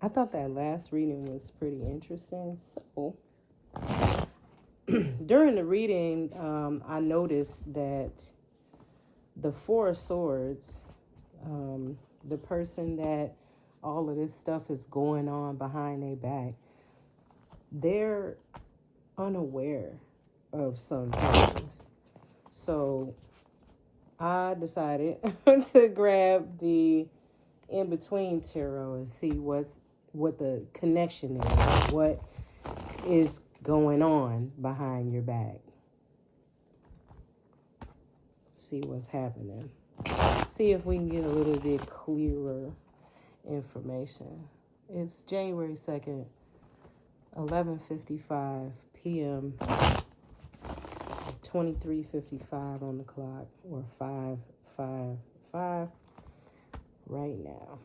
I thought that last reading was pretty interesting. So, during the reading, I noticed that the Four of Swords, the person that all of this stuff is going on behind their back, they're unaware of some things. So I decided to grab the in between tarot and see what the connection is, what is going on behind your back. See what's happening. See if we can get a little bit clearer information. It's January 2nd, 11:55 p.m. 23:55 on the clock, or 5:55 right now.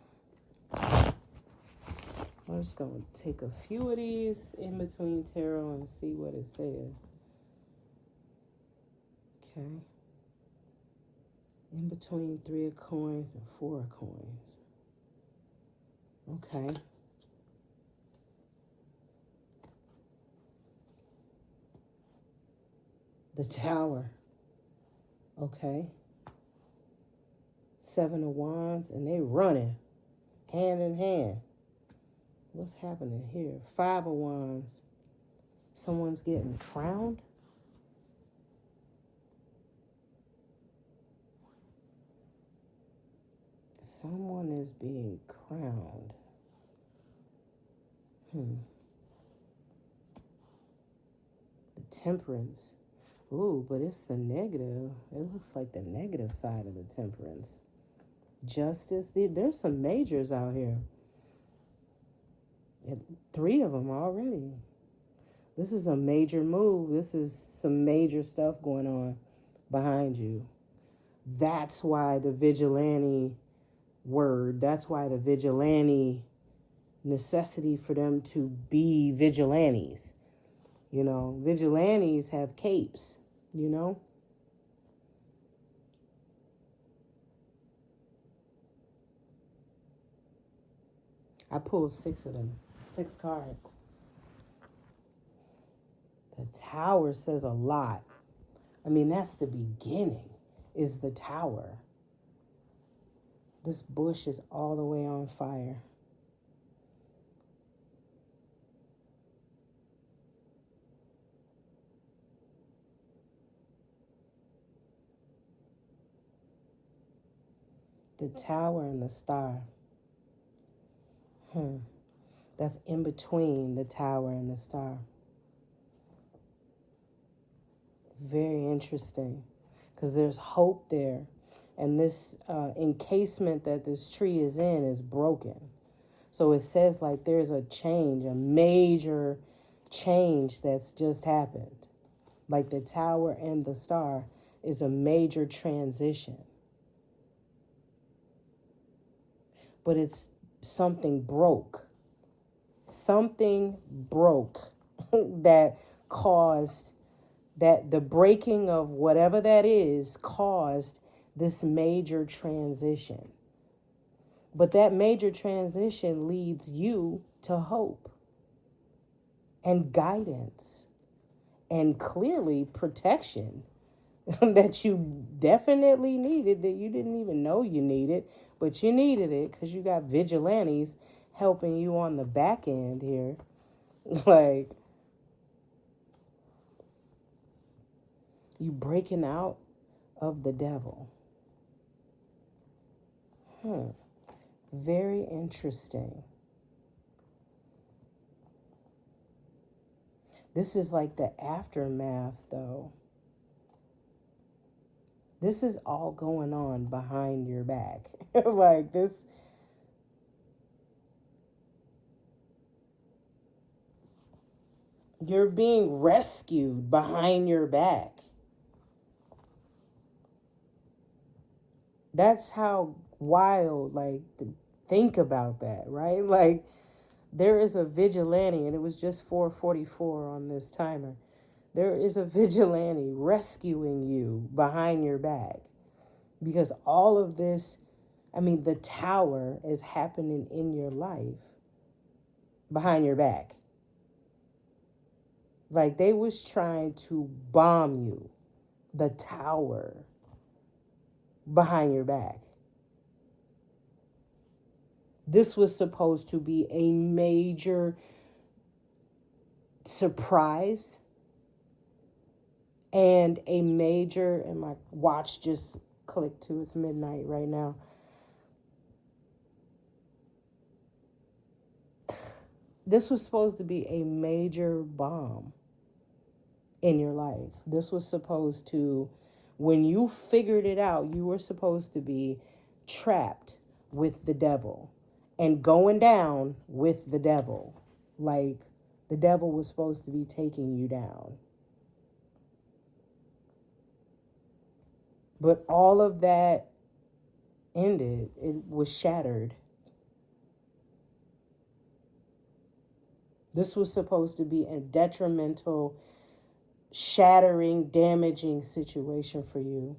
I'm just going to take a few of these in between tarot and see what it says. Okay. In between 3 of coins and 4 of coins. Okay. The Tower. Okay. 7 of Wands, and they running hand in hand. What's happening here? 5 of Wands. Someone's getting crowned. Someone is being crowned. The Temperance. Ooh, but it's the negative. It looks like the negative side of the Temperance. Justice. There's some majors out here. 3 of them already. This is a major move. This is some major stuff going on behind you. That's why the vigilante word, that's why the vigilante necessity for them to be vigilantes. You know, vigilantes have capes, you know. I pulled 6 of them, 6 cards. The Tower says a lot. I mean, that's the beginning, is the Tower. This bush is all the way on fire. The Tower and the Star. That's in between the Tower and the Star. Very interesting, because there's hope there. And this encasement that this tree is in is broken. So it says like there's a change, a major change that's just happened. Like the Tower and the Star is a major transition. But it's something broke. Something broke that caused that the breaking of whatever that is caused this major transition. But that major transition leads you to hope and guidance and clearly protection that you definitely needed, that you didn't even know you needed, but you needed it because you got vigilantes helping you on the back end here. Like, you breaking out of the devil. Very interesting. This is like the aftermath, though. This is all going on behind your back. Like this. You're being rescued behind your back. That's how wild, like, think about that, right? Like, there is a vigilante, and it was just 4:44 on this timer. There is a vigilante rescuing you behind your back. Because all of this, I mean, the Tower is happening in your life. behind your back. Like they was trying to bomb you, the tower, behind your back. This was supposed to be a major surprise and a major, and my watch just clicked to it's midnight right now. This was supposed to be a major bomb in your life. This was supposed to, when you figured it out, you were supposed to be trapped with the devil and going down with the devil. Like the devil was supposed to be taking you down. But all of that ended, it was shattered. This was supposed to be a detrimental, shattering, damaging situation for you.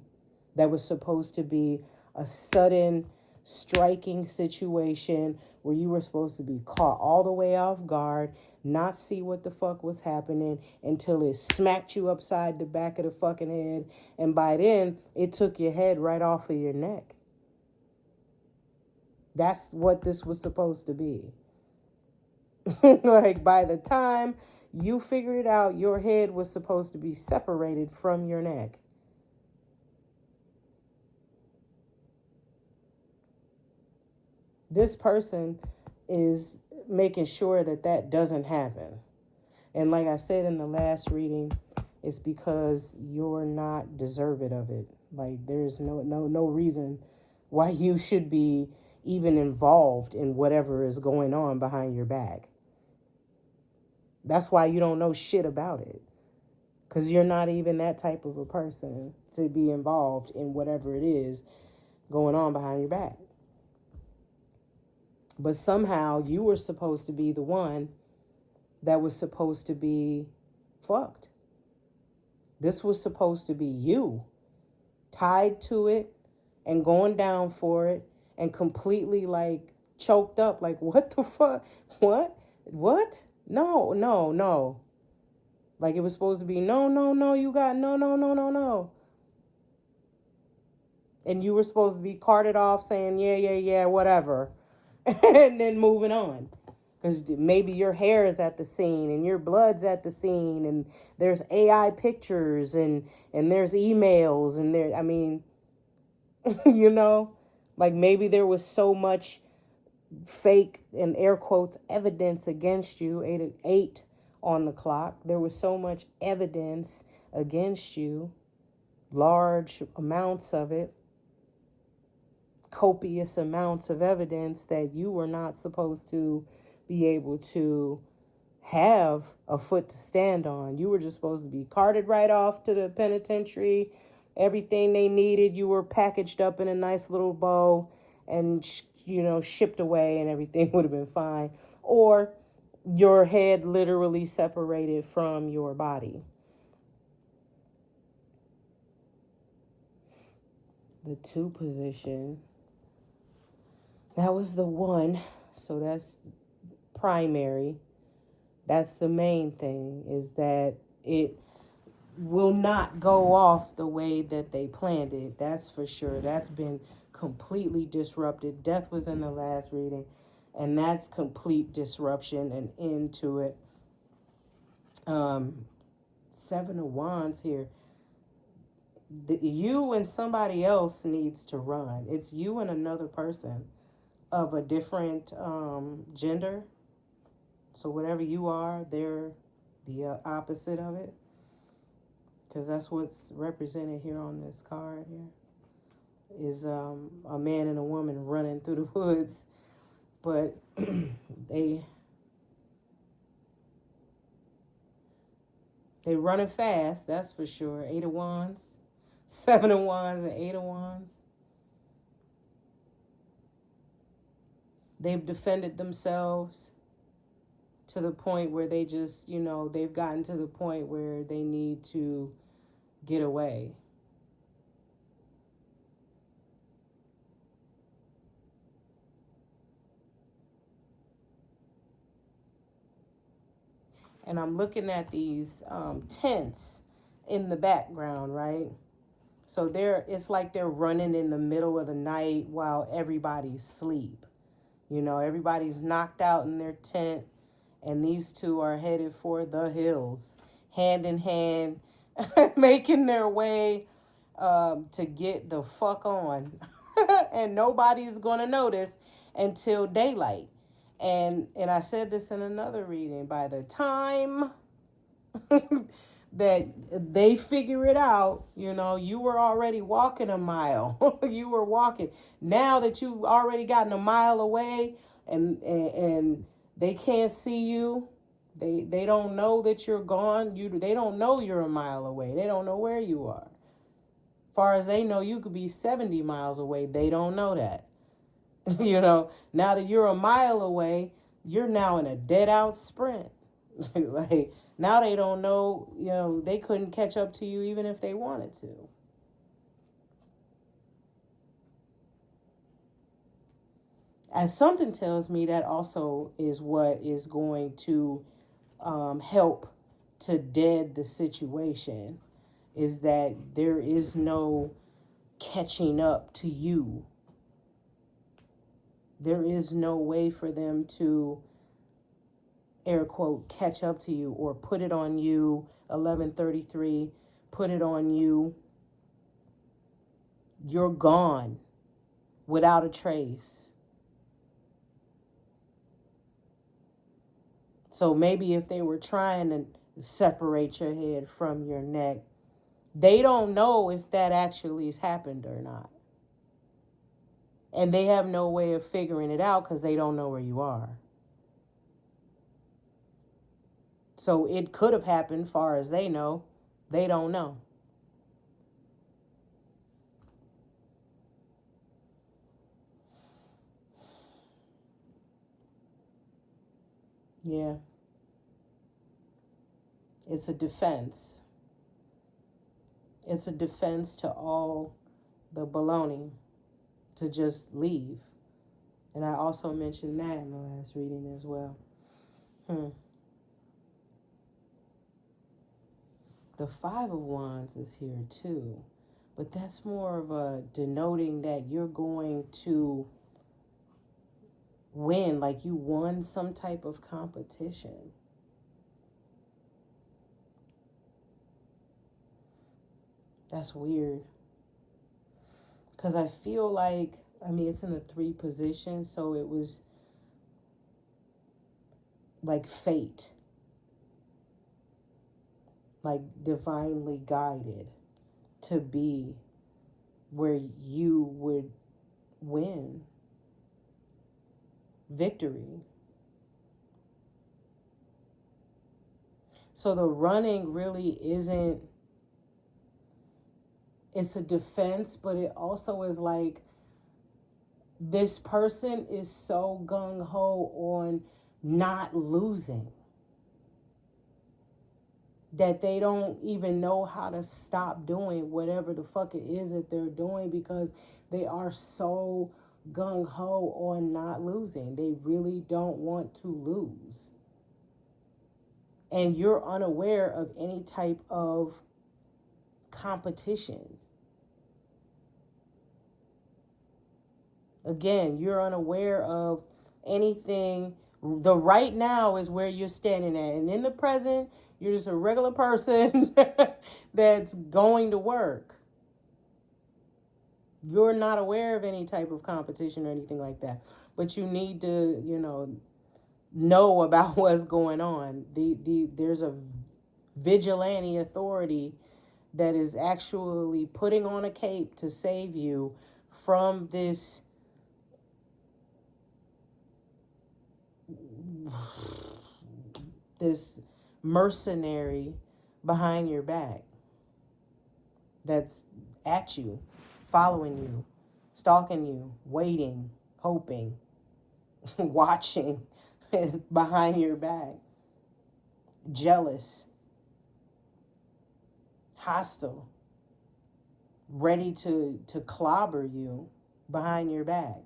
That was supposed to be a sudden, striking situation where you were supposed to be caught all the way off guard, not see what the fuck was happening until it smacked you upside the back of the fucking head. And by then, it took your head right off of your neck. That's what this was supposed to be. Like by the time you figured it out, your head was supposed to be separated from your neck. This person is making sure that that doesn't happen. And like I said in the last reading, it's because you're not deserving of it. Like there's no reason why you should be even involved in whatever is going on behind your back. That's why you don't know shit about it. Because you're not even that type of a person to be involved in whatever it is going on behind your back. But somehow you were supposed to be the one that was supposed to be fucked. This was supposed to be you tied to it and going down for it and completely like choked up. Like, what the fuck? What? No, no, no. Like it was supposed to be, no, no, no, you got no, no, no, no, no. And you were supposed to be carted off saying, yeah, yeah, yeah, whatever. And then moving on. Because maybe your hair is at the scene and your blood's at the scene and there's AI pictures and there's emails and there, I mean, you know, like maybe there was so much fake and air quotes evidence against you, eight on the clock. There was so much evidence against you, large amounts of it, copious amounts of evidence that you were not supposed to be able to have a foot to stand on. You were just supposed to be carted right off to the penitentiary. Everything they needed, you were packaged up in a nice little bow and, shipped away and everything would have been fine. Or your head literally separated from your body. The 2 position, that was the 1. So that's primary. That's the main thing, is that it will not go off the way that they planned it. That's for sure. That's been completely disrupted. Death was in the last reading, and that's complete disruption and end to it. 7 of Wands here. You and somebody else needs to run. It's you and another person of a different gender. So whatever you are, they're the opposite of it. Because that's what's represented here on this card here. Is a man and a woman running through the woods. But they running fast, that's for sure. 8 of Wands, 7 of Wands, and 8 of Wands. They've defended themselves to the point where they just, they've gotten to the point where they need to get away. and I'm looking at these tents in the background, right? So it's like they're running in the middle of the night while everybody's asleep. You know, everybody's knocked out in their tent, and these two are headed for the hills, hand in hand, making their way to get the fuck on. And nobody's gonna notice until daylight. And I said this in another reading. By the time that they figure it out, you know, you were already walking a mile. You were walking. Now that you've already gotten a mile away, and they can't see you, they don't know that you're gone. They don't know you're a mile away. They don't know where you are. Far as they know, you could be 70 miles away. They don't know that. You know, now that you're a mile away, you're now in a dead out sprint. Like, now they don't know, you know, they couldn't catch up to you even if they wanted to. As something tells me that also is what is going to help to dead the situation, is that there is no catching up to you. There is no way for them to, air quote, catch up to you or put it on you, 1133, put it on you. You're gone without a trace. So maybe if they were trying to separate your head from your neck, they don't know if that actually has happened or not. And they have no way of figuring it out because they don't know where you are. So it could have happened, far as they know. They don't know. Yeah. It's a defense. It's a defense to all the baloney to just leave. And I also mentioned that in the last reading as well. The Five of Wands is here too. But that's more of a denoting that you're going to win, like you won some type of competition. That's weird. Because I feel like, I mean, it's in the 3 position, so it was like fate, like divinely guided to be where you would win victory. So the running really isn't, it's a defense, but it also is like this person is so gung-ho on not losing that they don't even know how to stop doing whatever the fuck it is that they're doing, because they are so gung-ho on not losing. They really don't want to lose. And you're unaware of any type of competition. Again, you're unaware of anything. The right now is where you're standing at. And in the present, you're just a regular person that's going to work. You're not aware of any type of competition or anything like that. But you need to, know about what's going on. There's a vigilante authority that is actually putting on a cape to save you from this mercenary behind your back that's at you, following you, stalking you, waiting, hoping, watching behind your back, jealous, hostile, ready to clobber you behind your back.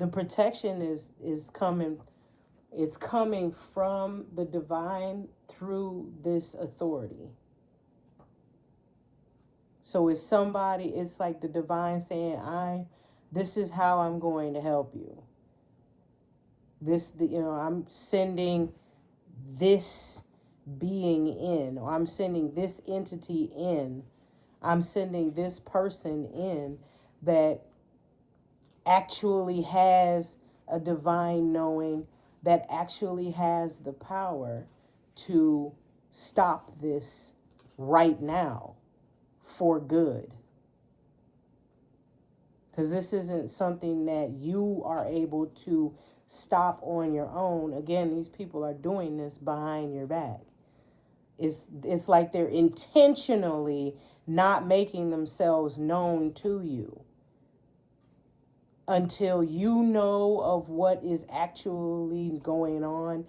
The protection is coming, it's coming from the divine through this authority. So it's somebody, it's like the divine saying, this is how I'm going to help you. I'm sending this being in, or I'm sending this entity in. I'm sending this person in that actually has a divine knowing, that actually has the power to stop this right now for good. Because this isn't something that you are able to stop on your own. Again, these people are doing this behind your back. It's like they're intentionally not making themselves known to you until you know of what is actually going on,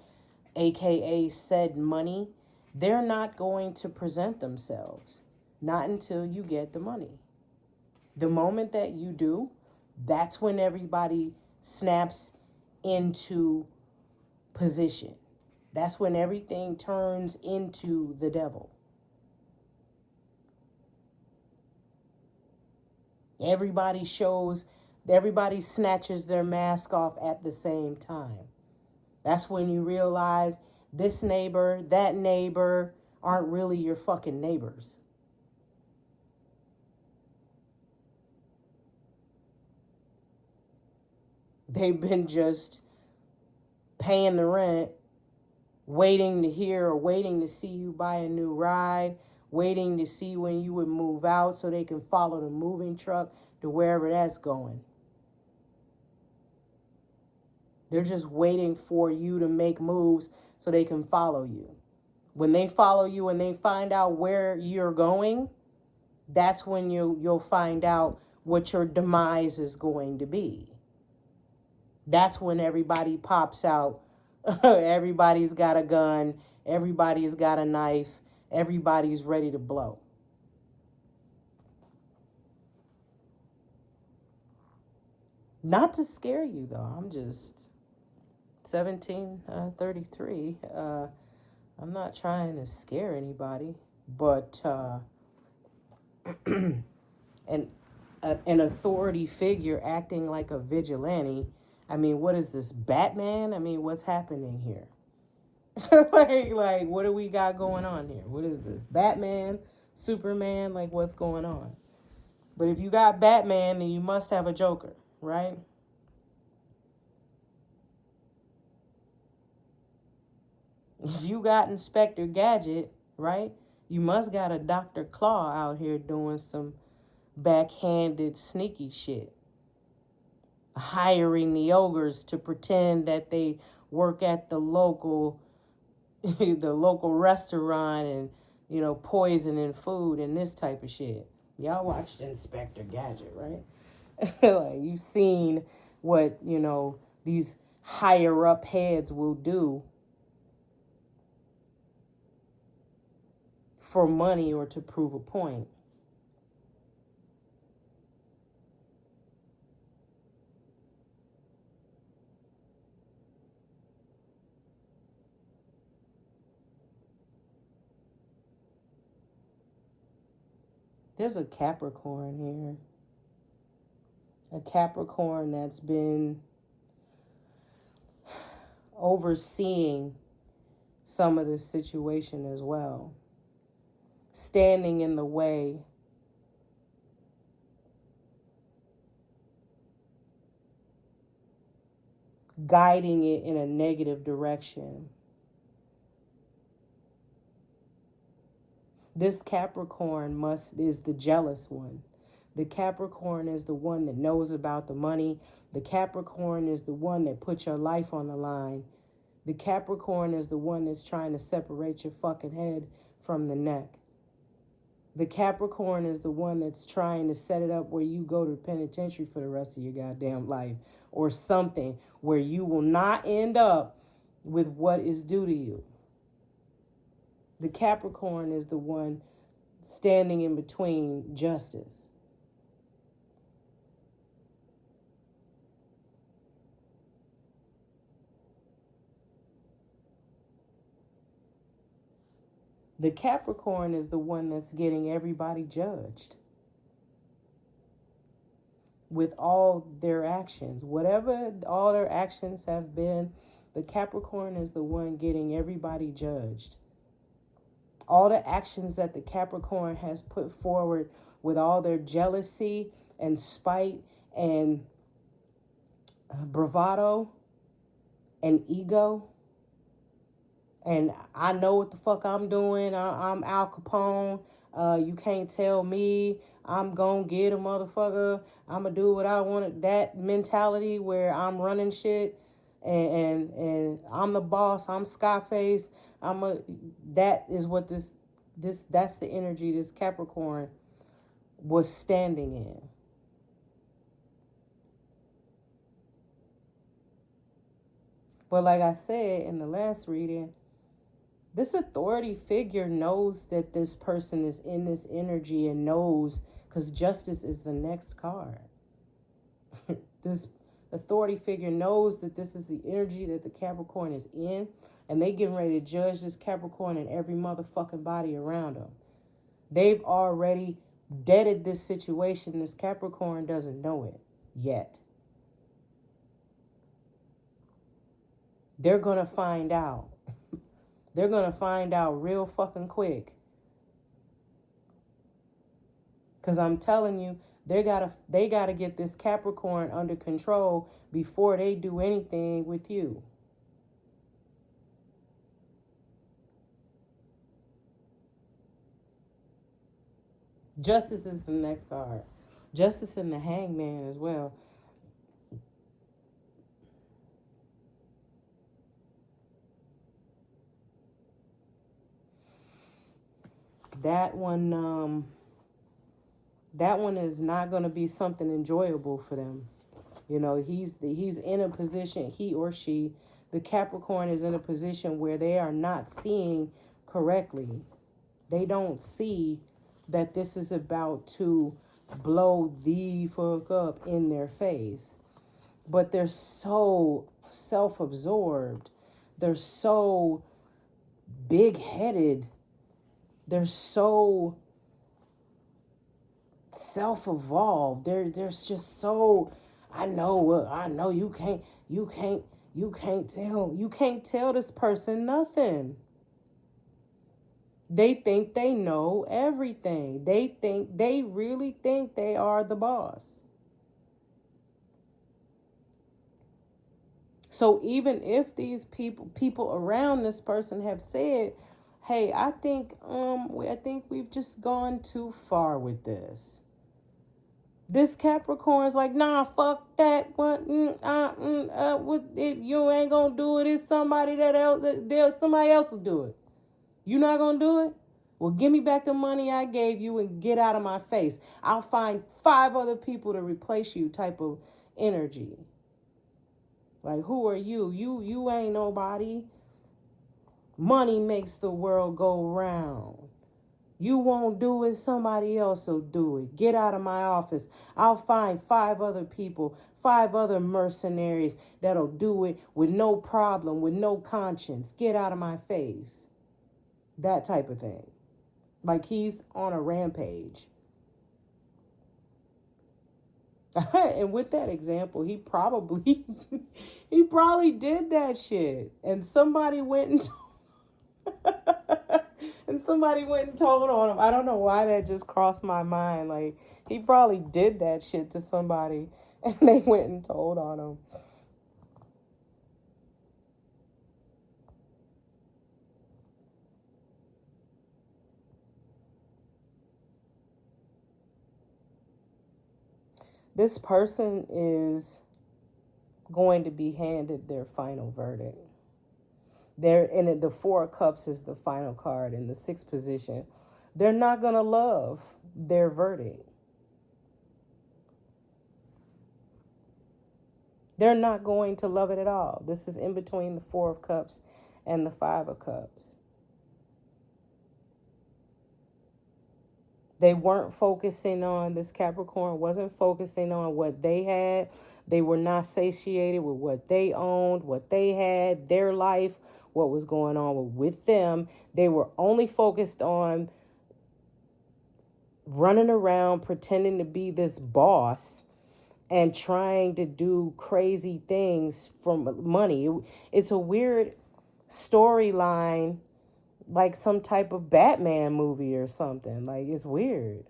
aka said money. They're not going to present themselves, not until you get the money. The moment that you do, that's when everybody snaps into position. That's when everything turns into the devil. Everybody snatches their mask off at the same time. That's when you realize this neighbor, that neighbor aren't really your fucking neighbors. They've been just paying the rent, waiting to hear or waiting to see you buy a new ride, waiting to see when you would move out so they can follow the moving truck to wherever that's going. They're just waiting for you to make moves so they can follow you. When they follow you and they find out where you're going, that's when you'll find out what your demise is going to be. That's when everybody pops out. Everybody's got a gun. Everybody's got a knife. Everybody's ready to blow. Not to scare you, though. I'm just 1733. I'm not trying to scare anybody. But an authority figure acting like a vigilante. I mean, what is this, Batman? I mean, what's happening here? like, what do we got going on here? What is this, Batman, Superman? Like, what's going on? But if you got Batman, then you must have a Joker, right? If you got Inspector Gadget, right, you must got a Dr. Claw out here doing some backhanded sneaky shit, hiring the ogres to pretend that they work at the local the local restaurant and poisoning food and this type of shit. Y'all watched Inspector Gadget, right? Like, you've seen what these higher up heads will do for money or to prove a point. There's a Capricorn here. A Capricorn that's been overseeing some of this situation as well, standing in the way, guiding it in a negative direction. This Capricorn is the jealous one. The Capricorn is the one that knows about the money. The Capricorn is the one that puts your life on the line. The Capricorn is the one that's trying to separate your fucking head from the neck. The Capricorn is the one that's trying to set it up where you go to penitentiary for the rest of your goddamn life, or something where you will not end up with what is due to you. The Capricorn is the one standing in between justice. The Capricorn is the one that's getting everybody judged with all their actions. Whatever all their actions have been, the Capricorn is the one getting everybody judged. All the actions that the Capricorn has put forward with all their jealousy and spite and bravado and ego, and I know what the fuck I'm doing. I'm Al Capone. You can't tell me. I'm gonna get a motherfucker. I'm gonna do what I want. That mentality where I'm running shit, and I'm the boss. I'm Scarface. That is what that's the energy this Capricorn was standing in. But like I said in the last reading, this authority figure knows that this person is in this energy and knows, because justice is the next card. This authority figure knows that this is the energy that the Capricorn is in, and they getting ready to judge this Capricorn and every motherfucking body around them. They've already deaded this situation. This Capricorn doesn't know it yet. They're going to find out. They're going to find out real fucking quick. Because I'm telling you, they gotta get this Capricorn under control before they do anything with you. Justice is the next card. Justice and the Hangman as well. That one, that one is not going to be something enjoyable for them. You know, he's in a position, he or she, the Capricorn is in a position where they are not seeing correctly. They don't see that this is about to blow the fuck up in their face. But they're so self-absorbed. They're so big-headed. They're so self-evolved. There's just so I know you can't tell this person nothing. They think they know everything. They really think they are the boss. So even if these people around this person have said, "Hey, I think we've just gone too far with this." This Capricorn's like, "Nah, fuck that. What? What if you ain't gonna do it? It's somebody somebody else will do it. You not gonna do it? Well, give me back the money I gave you and get out of my face. I'll find 5 other people to replace you." Type of energy. Like, who are you? You ain't nobody. Money makes the world go round. You won't do it, somebody else will do it. Get out of my office. I'll find 5 other people, 5 other mercenaries that'll do it with no problem, with no conscience. Get out of my face. That type of thing. Like he's on a rampage. And with that example, he probably he probably did that shit. And somebody went and and somebody went and told on him. I don't know why that just crossed my mind. Like, he probably did that shit to somebody and they went and told on him. This person is going to be handed their final verdict. They're in it. The 4 of Cups is the final card in the 6th position. They're not going to love their verdict. They're not going to love it at all. This is in between the 4 of Cups and the 5 of Cups. They weren't focusing on, this Capricorn wasn't focusing on what they had. They were not satiated with what they owned, what they had, their life, what was going on with them. They were only focused on running around pretending to be this boss and trying to do crazy things for money. It's a weird storyline, like some type of Batman movie or something. Like, it's weird.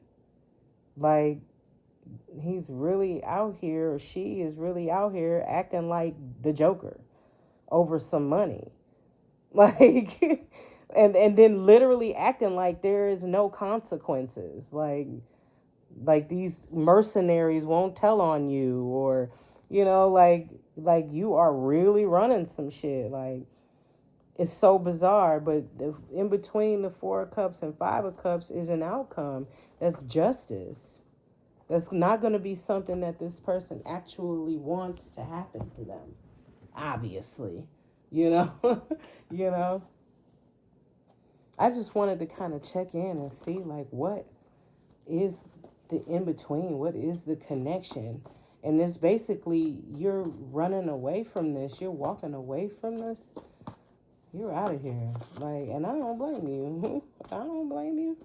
Like, he's really out here, or she is really out here acting like the Joker over some money. Like, and then literally acting like there is no consequences. Like these mercenaries won't tell on you, or like you are really running some shit. Like, it's so bizarre. But in between the Four of Cups and Five of Cups is an outcome. That's justice. That's not going to be something that this person actually wants to happen to them, obviously. you know you know I just wanted to kind of check in and see, like, what is the in between, what is the connection. And it's basically, you're running away from this, you're walking away from this, you're out of here. Like, and I don't blame you. I don't blame you.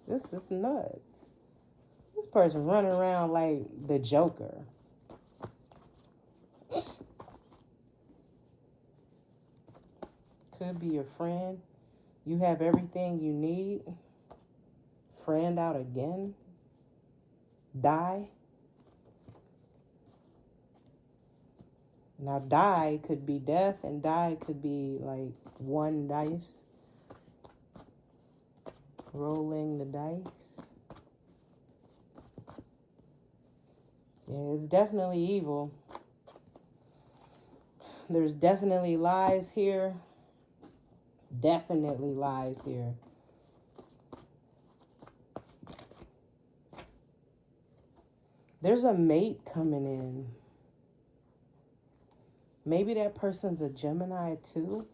This is nuts. This person running around like the Joker. Could be your friend. You have everything you need. Friend out again. Die. Now, die could be death, and die could be like one dice. Rolling the dice. Yeah, it's definitely evil. There's definitely lies here. Definitely lies here. There's a mate coming in. Maybe that person's a Gemini too,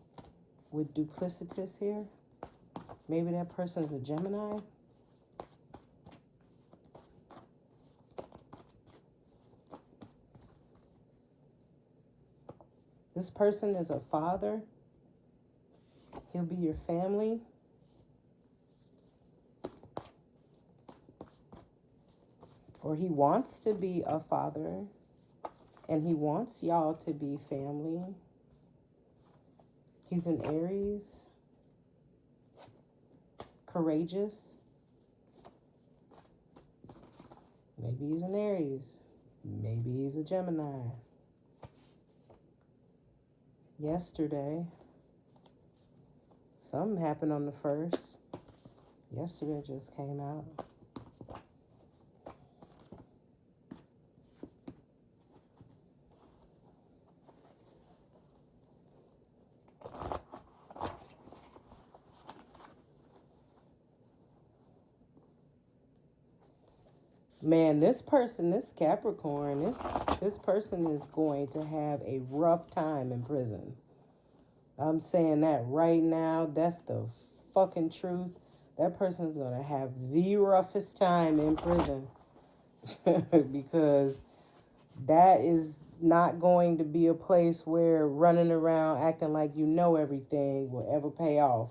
with duplicitous here. Maybe that person's a Gemini. This person is a father. He'll be your family. Or he wants to be a father, and he wants y'all to be family. He's an Aries. Courageous. Maybe he's an Aries. Maybe he's a Gemini. Yesterday, something happened on the 1st. Yesterday just came out. Man, this person, this Capricorn, this person is going to have a rough time in prison. I'm saying that right now. That's the fucking truth. That person is going to have the roughest time in prison. Because that is not going to be a place where running around acting like you know everything will ever pay off.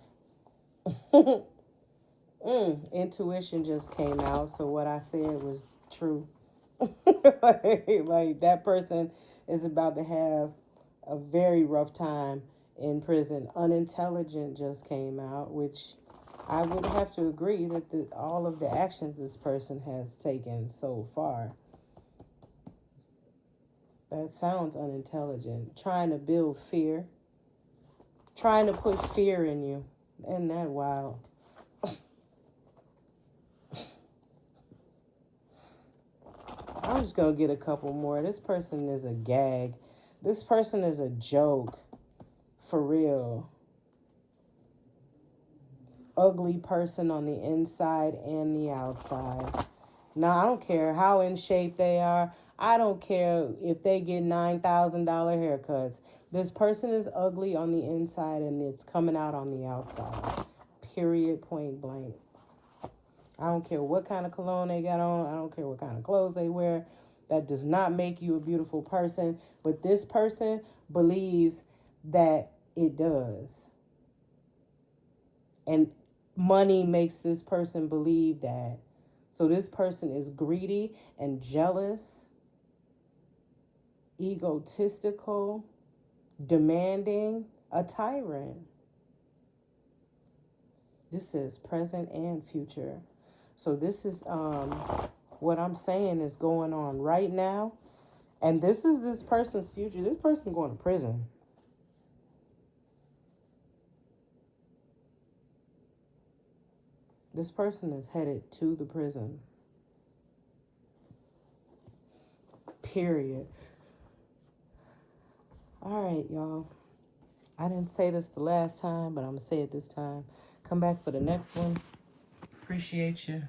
Intuition just came out, so what I said was true. Like, that person is about to have a very rough time in prison. Unintelligent just came out, which I would have to agree that all of the actions this person has taken so far, that sounds unintelligent. Trying to build fear, trying to put fear in you. Isn't that wild? I'm just going to get a couple more. This person is a gag. This person is a joke. For real. Ugly person on the inside and the outside. Now, I don't care how in shape they are. I don't care if they get $9,000 haircuts. This person is ugly on the inside, and it's coming out on the outside. Period, point blank. I don't care what kind of cologne they got on. I don't care what kind of clothes they wear. That does not make you a beautiful person. But this person believes that it does. And money makes this person believe that. So this person is greedy and jealous, egotistical, demanding, a tyrant. This is present and future. So this is what I'm saying is going on right now. And this is this person's future. This person going to prison. This person is headed to the prison. Period. All right, y'all. I didn't say this the last time, but I'm going to say it this time. Come back for the next one. Appreciate you.